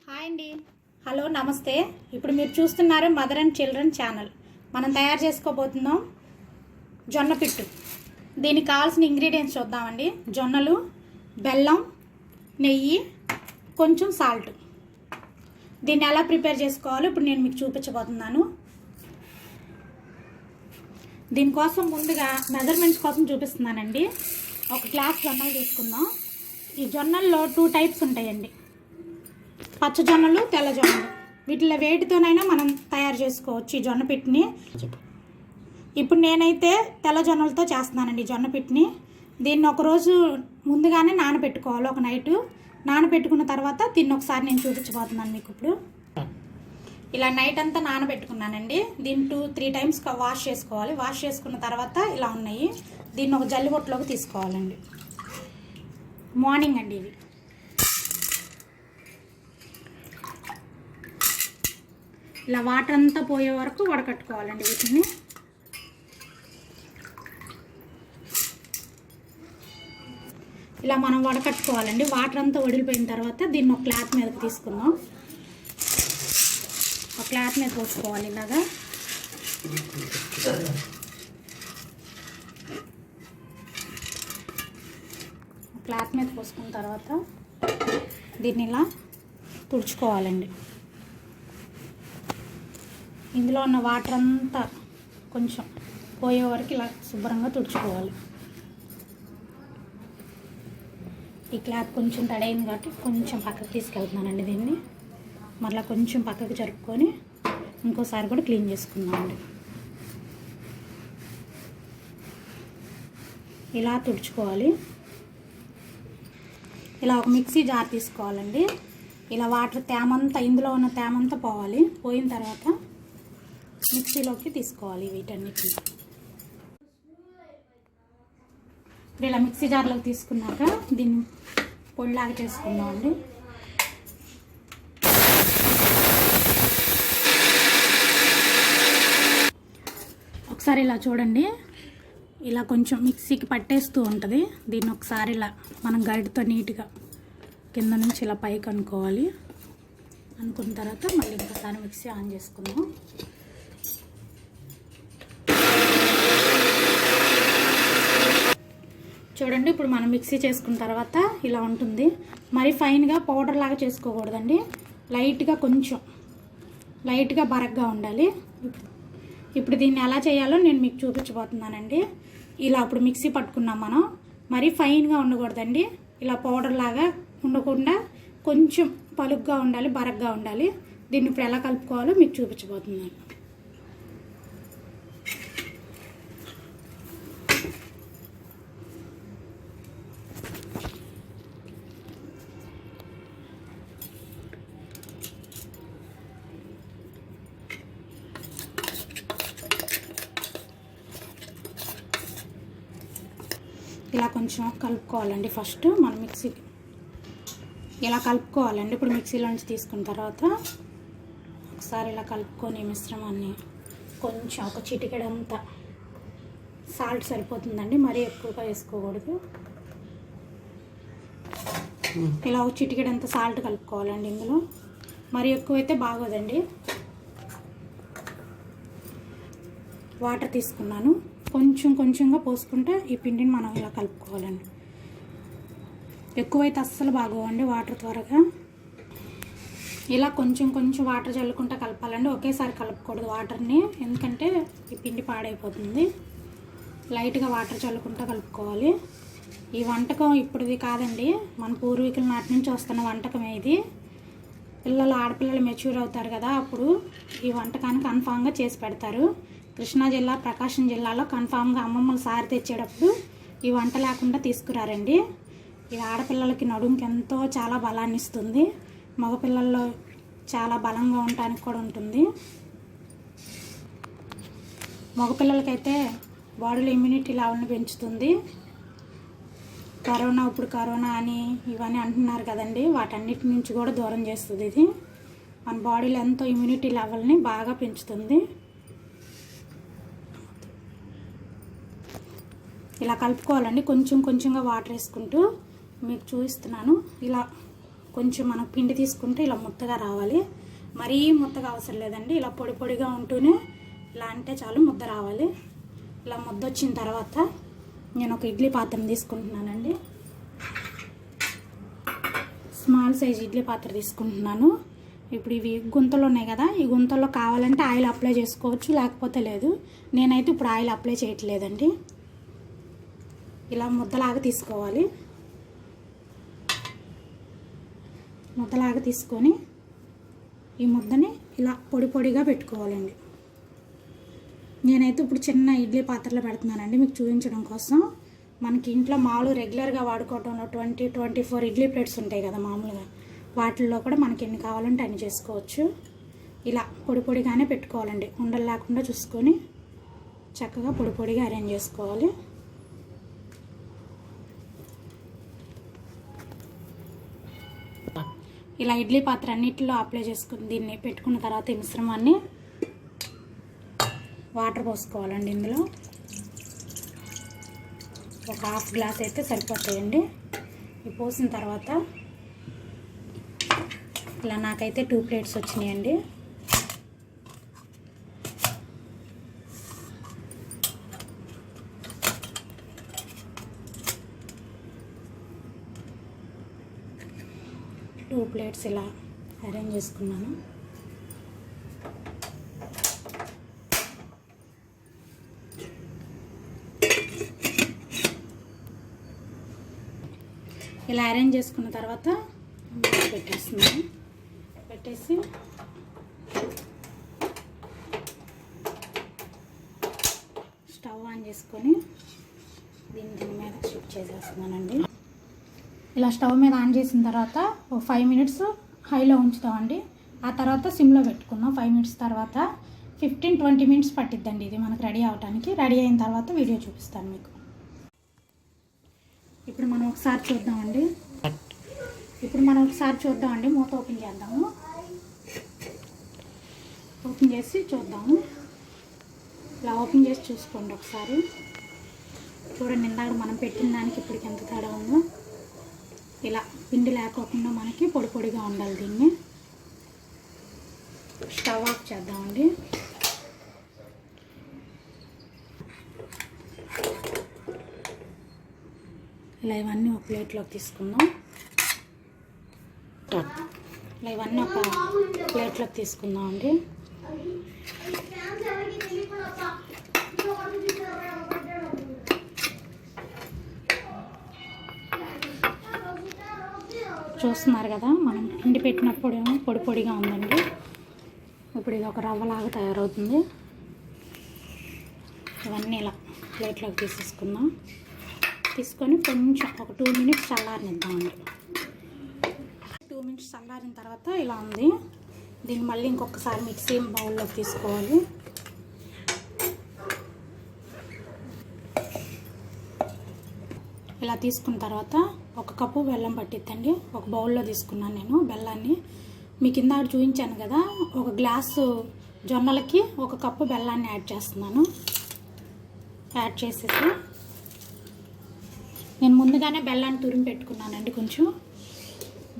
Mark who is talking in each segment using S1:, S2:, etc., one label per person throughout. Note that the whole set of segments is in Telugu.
S1: హాయ్ అండి, హలో, నమస్తే. ఇప్పుడు మీరు చూస్తున్నారు మదర్ అండ్ చిల్డ్రన్ ఛానల్. మనం తయారు చేసుకోబోతున్నాం జొన్న పిట్టు. దీనికి కావాల్సిన ఇంగ్రీడియంట్స్ చూద్దామండి. జొన్నలు, బెల్లం, నెయ్యి, కొంచెం సాల్ట్. దీన్ని ఎలా ప్రిపేర్ చేసుకోవాలో ఇప్పుడు నేను మీకు చూపించబోతున్నాను. దీనికోసం ముందుగా మెజర్మెంట్స్ కోసం చూపిస్తున్నానండి. ఒక గ్లాస్ జొన్నలు తీసుకుందాం. ఈ జొన్నల్లో 2 టైప్స్ ఉంటాయండి, పచ్చ జొన్నలు, తెల్ల జొన్నలు. వీటిలో వేటితోనైనా మనం తయారు చేసుకోవచ్చు ఈ జొన్న పిట్ని. ఇప్పుడు నేనైతే తెల్ల జొన్నలతో చేస్తున్నానండి జొన్న పిట్ని. దీన్ని ఒకరోజు ముందుగానే నానబెట్టుకోవాలి, ఒక నైట్ నానబెట్టుకున్న తర్వాత దీన్ని ఒకసారి నేను చూపించబోతున్నాను మీకు. ఇప్పుడు ఇలా నైట్ అంతా నానబెట్టుకున్నానండి. దీన్ని 2-3 టైమ్స్ వాష్ చేసుకోవాలి. వాష్ చేసుకున్న తర్వాత ఇలా ఉన్నాయి. దీన్ని ఒక జల్లిబొట్టులోకి తీసుకోవాలండి. మార్నింగ్ అండి ఇవి. ఇలా వాటర్ అంతా పోయే వరకు వడకట్టుకోవాలండి వీటిని. ఇలా మనం వడకట్టుకోవాలండి. వాటర్ అంతా వడిలిపోయిన తర్వాత దీన్ని ఒక క్లాత్ మీదకి తీసుకుందాం. ఒక క్లాత్ మీద పోసుకోవాలి ఇలాగా. క్లాత్ మీద పోసుకున్న తర్వాత దీన్ని ఇలా తుడుచుకోవాలండి. ఇందులో ఉన్న వాటర్ అంతా కొంచెం పోయే వరకు ఇలా శుభ్రంగా తుడుచుకోవాలి. ఈ క్లాత్ కొంచెం తడైంది కాబట్టి కొంచెం పక్కకు తీసుకెళ్తున్నానండి. దీన్ని మరలా కొంచెం పక్కకు జరుపుకొని ఇంకోసారి కూడా క్లీన్ చేసుకుందామండి. ఇలా తుడుచుకోవాలి. ఇలా ఒక మిక్సీ జార్ తీసుకోవాలండి. ఇలా వాటర్ తేమంతా, ఇందులో ఉన్న తేమంతా పోవాలి. పోయిన తర్వాత మిక్సీలోకి తీసుకోవాలి వీటన్నిటిని. ఇప్పుడు ఇలా మిక్సీ జార్లోకి తీసుకున్నాక దీన్ని పొడిలాగా చేసుకుందామండి. ఒకసారి ఇలా చూడండి, ఇలా కొంచెం మిక్సీకి పట్టేస్తూ ఉంటుంది. దీన్ని ఒకసారి ఇలా మనం గరిటతో నీట్గా కింద నుంచి ఇలా పైకి అనుకోవాలి. అనుకున్న తర్వాత మళ్ళీ ఇంకోసారి మిక్సీ ఆన్ చేసుకుందాం. చూడండి, ఇప్పుడు మనం మిక్సీ చేసుకున్న తర్వాత ఇలా ఉంటుంది. మరి ఫైన్గా పౌడర్ లాగా చేసుకోకూడదండి. లైట్గా, కొంచెం లైట్గా బరగ్గా ఉండాలి. ఇప్పుడు దీన్ని ఎలా చేయాలో నేను మీకు చూపించబోతున్నానండి. ఇలా అప్పుడు మిక్సీ పట్టుకున్నాం మనం. మరీ ఫైన్గా ఉండకూడదండి. ఇలా పౌడర్ లాగా ఉండకుండా కొంచెం పలుగ్గా ఉండాలి, బరగ్గా ఉండాలి. దీన్ని ఇప్పుడు ఎలా కలుపుకోవాలో మీకు చూపించబోతున్నాను. ఇలా కొంచెం కలుపుకోవాలండి. ఫస్ట్ మనం మిక్సీ ఇలా కలుపుకోవాలండి. ఇప్పుడు మిక్సీలోంచి తీసుకున్న తర్వాత ఒకసారి ఇలా కలుపుకొని మిశ్రమాన్ని కొంచెం ఒక చిటికెడంతా సాల్ట్ సరిపోతుందండి, మరీ ఎక్కువగా వేసుకోకూడదు. ఇలా ఒక చిటికెడంతా సాల్ట్ కలుపుకోవాలండి. ఇందులో మరీ ఎక్కువైతే బాగోదండి. వాటర్ తీసుకున్నాను, కొంచెం కొంచెంగా పోసుకుంటే ఈ పిండిని మనం ఇలా కలుపుకోవాలండి. ఎక్కువైతే అస్సలు బాగోవండి వాటర్ త్వరగా. ఇలా కొంచెం కొంచెం వాటర్ చల్లుకుంటూ కలపాలండి. ఒకేసారి కలపకూడదు వాటర్ని, ఎందుకంటే ఈ పిండి పాడైపోతుంది. లైట్గా వాటర్ చల్లుకుంటూ కలుపుకోవాలి. ఈ వంటకం ఇప్పుడుది కాదండి, మన పూర్వీకుల నాటి నుంచి వస్తున్న వంటకమే ఇది. ఆడపిల్లలు మెచ్యూర్ అవుతారు కదా, అప్పుడు ఈ వంటకాన్ని కన్ఫామ్గా చేసి పెడతారు. కృష్ణా జిల్లా, ప్రకాశం జిల్లాలో కన్ఫామ్గా అమ్మమ్మలు సారి తెచ్చేటప్పుడు ఈ వంట లేకుండా తీసుకురారండి. ఇది ఆడపిల్లలకి నడుముకి ఎంతో చాలా బలాన్ని ఇస్తుంది. మగపిల్లల్లో చాలా బలంగా ఉండటానికి కూడా ఉంటుంది. మగపిల్లలకైతే బాడీలో ఇమ్యూనిటీ లెవెల్ని పెంచుతుంది. ఇప్పుడు కరోనా అని ఇవన్నీ అంటున్నారు కదండి, వాటన్నిటి నుంచి కూడా దూరం చేస్తుంది. ఇది మన బాడీలో ఎంతో ఇమ్యూనిటీ లెవెల్ని బాగా పెంచుతుంది. ఇలా కలుపుకోవాలండి. కొంచెం కొంచెంగా వాటర్ వేసుకుంటూ మీకు చూపిస్తున్నాను. ఇలా కొంచెం మనం పిండి తీసుకుంటే ఇలా ముద్దగా రావాలి. మరీ ముద్దగా అవసరం లేదండి, ఇలా పొడి పొడిగా ఉంటూనే ఇలా అంటే చాలు ముద్ద రావాలి. ఇలా ముద్ద వచ్చిన తర్వాత నేను ఒక ఇడ్లీ పాత్రను తీసుకుంటున్నానండి. స్మాల్ సైజ్ ఇడ్లీ పాత్ర తీసుకుంటున్నాను. ఇప్పుడు ఇవి గుంతలు ఉన్నాయి కదా, ఈ గుంతల్లో కావాలంటే ఆయిల్ అప్లై చేసుకోవచ్చు, లేకపోతే లేదు. నేనైతే ఇప్పుడు ఆయిల్ అప్లై చేయట్లేదండి. ఇలా ముద్దలాగా తీసుకోవాలి. ముద్దలాగా తీసుకొని ఈ ముద్దని ఇలా పొడి పొడిగా పెట్టుకోవాలండి. నేనైతే ఇప్పుడు చిన్న ఇడ్లీ పాత్రలో పెడుతున్నానండి మీకు చూపించడం కోసం. మనకి ఇంట్లో మామూలు రెగ్యులర్గా వాడుకోవడంలో 20-24 ఇడ్లీ ప్లేట్స్ ఉంటాయి కదా మామూలుగా, వాటిల్లో కూడా మనకి ఎన్ని కావాలంటే అన్ని చేసుకోవచ్చు. ఇలా పొడి పొడిగానే పెట్టుకోవాలండి, ఉండలు లేకుండా చూసుకొని చక్కగా పొడి పొడిగా అరేంజ్ చేసుకోవాలి. ఇలా ఇడ్లీ పాత్ర అన్నిటిలో అప్లై చేసుకుని దీన్ని పెట్టుకున్న తర్వాత ఈ మిశ్రమాన్ని వాటర్ పోసుకోవాలండి. ఇందులో ఒక హాఫ్ గ్లాస్ అయితే సరిపోతాయండి. ఇవి పోసిన తర్వాత ఇలా నాకైతే 2 ప్లేట్స్ వచ్చినాయండి. టూ ప్లేట్స్ ఇలా అరేంజ్ చేసుకున్నాను. ఇలా అరేంజ్ చేసుకున్న తర్వాత పెట్టేస్తున్నాను. పెట్టేసి స్టవ్ ఆన్ చేసుకొని దీని మీద షిఫ్ట్ చేసేస్తున్నానండి. ఇలా స్టవ్ మీద ఆన్ చేసిన తర్వాత ఒక 5 మినిట్స్ హైలో ఉంచుతామండి. ఆ తర్వాత సిమ్లో పెట్టుకుందాం. 5 మినిట్స్ తర్వాత 15-20 మినిట్స్ పట్టిద్దండి ఇది మనకు రెడీ అవడానికి. రెడీ అయిన తర్వాత వీడియో చూపిస్తాను మీకు. ఇప్పుడు మనం ఒకసారి చూద్దామండి. మూత ఓపెన్ చేద్దాము. ఓపెన్ చేసి చూద్దాము. ఇలా ఓపెన్ చేసి చూసుకోండి ఒకసారి. చూడండి, ఇందాక మనం పెట్టిన దానికి ఇప్పటికి ఎంత తేడా ఉందో. ఇలా పిండి లేకోకుండా మనకి పొడి పొడిగా ఉండాలి. దీన్ని స్టవ్ ఆఫ్ చేద్దామండి. ఇలా ఇవన్నీ ఒక ప్లేట్లోకి తీసుకుందాం. అండి. చూస్తున్నారు కదా, మనం పిండి పెట్టినప్పుడు ఏమో పొడి పొడిగా ఉందండి. ఇప్పుడు ఇది ఒక రవ్వలాగా తయారవుతుంది. ఇవన్నీ ఇలా ప్లేట్లోకి తీసేసుకుందాం. తీసుకొని కొంచెం ఒక 2 మినిట్స్ చల్లారనిద్దామండి. 2 మినిట్స్ చల్లారిన తర్వాత ఇలా ఉంది. దీన్ని మళ్ళీ ఇంకొకసారి మిక్సీ బౌల్లోకి తీసుకోవాలి. ఇలా తీసుకున్న తర్వాత 1 కప్పు బెల్లం పట్టిద్దండి. ఒక బౌల్లో తీసుకున్నాను నేను బెల్లాన్ని. మీకు ఇందాక చూపించాను కదా, 1 గ్లాసు జొన్నలకి 1 కప్పు బెల్లాన్ని యాడ్ చేస్తున్నాను. యాడ్ చేసేసి నేను ముందుగానే బెల్లాన్ని తురిమి పెట్టుకున్నానండి కొంచెం.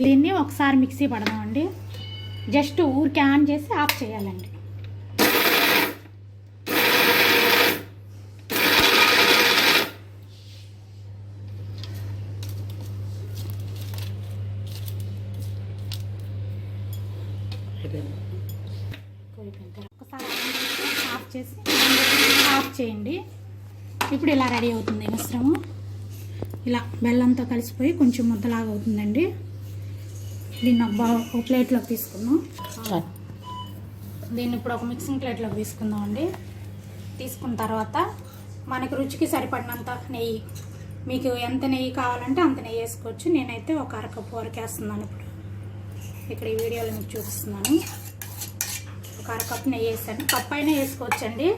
S1: దీన్ని ఒకసారి మిక్సీ పడదామండి. జస్ట్ ఊరికి ఆన్ చేసి ఆఫ్ చేయాలండి. ఒకసారి ఆఫ్ చేయండి. ఇప్పుడు ఇలా రెడీ అవుతుంది మిశ్రమం. ఇలా బెల్లంతో కలిసిపోయి కొంచెం ముద్దలాగా అవుతుందండి. దీన్ని ఒక ప్లేట్లోకి తీసుకుందాం. దీన్ని ఇప్పుడు ఒక మిక్సింగ్ ప్లేట్లోకి తీసుకుందాం అండి. తీసుకున్న తర్వాత మనకు రుచికి సరిపడినంత నెయ్యి, మీకు ఎంత నెయ్యి కావాలంటే అంత నెయ్యి వేసుకోవచ్చు. నేనైతే ఒక 1/2 కప్పు వరకు వేస్తున్నాను. ఇక్కడ ఈ వీడియోలో మీకు చూపిస్తున్నాను. ఒక 1/2 కప్పు నెయ్యి వేసాను. కప్పు అయినా వేసుకోవచ్చండి,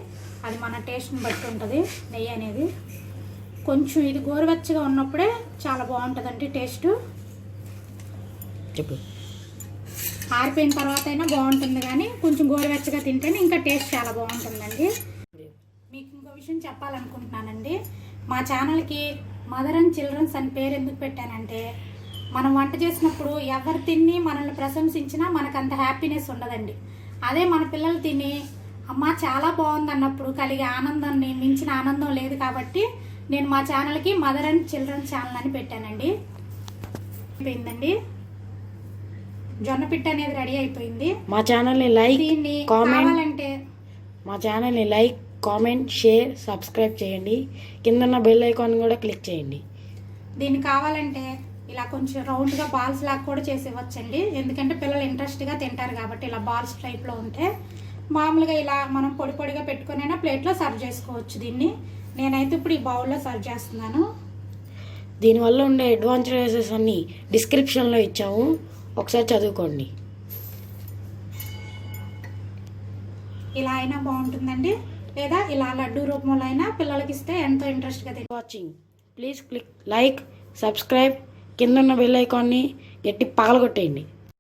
S1: అది మన టేస్ట్ని బట్టి ఉంటుంది నెయ్యి అనేది. కొంచెం ఇది గోరువెచ్చగా ఉన్నప్పుడే చాలా బాగుంటుందండి టేస్ట్. ఆరిపోయిన తర్వాత అయినా బాగుంటుంది, కానీ కొంచెం గోరువెచ్చగా తింటేనే ఇంకా టేస్ట్ చాలా బాగుంటుందండి. మీకు ఇంకో విషయం చెప్పాలనుకుంటున్నానండి. మా ఛానల్కి మదర్ అండ్ చిల్డ్రన్స్ అని పేరు ఎందుకు పెట్టానంటే, మనం వంట చేసినప్పుడు ఎవరు తిని మనల్ని ప్రశంసించినా మనకు అంత హ్యాపీనెస్ ఉండదండి. అదే మన పిల్లలు తిని అమ్మ చాలా బాగుంది అన్నప్పుడు కలిగే ఆనందాన్ని మించిన ఆనందం లేదు. కాబట్టి నేను మా ఛానల్కి మదర్ అండ్ చిల్డ్రన్ ఛానల్ అని పెట్టానండి. అయిపోయిందండి, జొన్న పిట్టు అనేది రెడీ అయిపోయింది.
S2: మా ఛానల్ని లైక్, కామెంట్, షేర్, సబ్స్క్రైబ్ చేయండి. కింద బెల్ ఐకాన్ కూడా క్లిక్ చేయండి.
S1: దీన్ని కావాలంటే ఇలా కొంచెం రౌండ్గా బాల్స్ లాగా కూడా చేసి ఇవ్వచ్చండి. ఎందుకంటే పిల్లలు ఇంట్రెస్ట్గా తింటారు కాబట్టి ఇలా బాల్స్ టైప్లో ఉంటే. మామూలుగా ఇలా మనం పొడి పొడిగా పెట్టుకునైనా ప్లేట్లో సర్వ్ చేసుకోవచ్చు. దీన్ని నేనైతే ఇప్పుడు ఈ బౌల్లో సర్వ్ చేస్తున్నాను.
S2: దీనివల్ల ఉండే అడ్వాంటేజెస్ అన్నీ డిస్క్రిప్షన్లో ఇచ్చాము, ఒకసారి చదువుకోండి.
S1: ఇలా అయినా బాగుంటుందండి, లేదా ఇలా లడ్డూ రూపంలో అయినా పిల్లలకి ఇస్తే ఎంతో ఇంట్రెస్ట్గా తింటారు.
S2: Watching, please click like, subscribe, కింద ఉన్న బెల్ ఐకాన్ని గట్టి పగలగొట్టేయండి.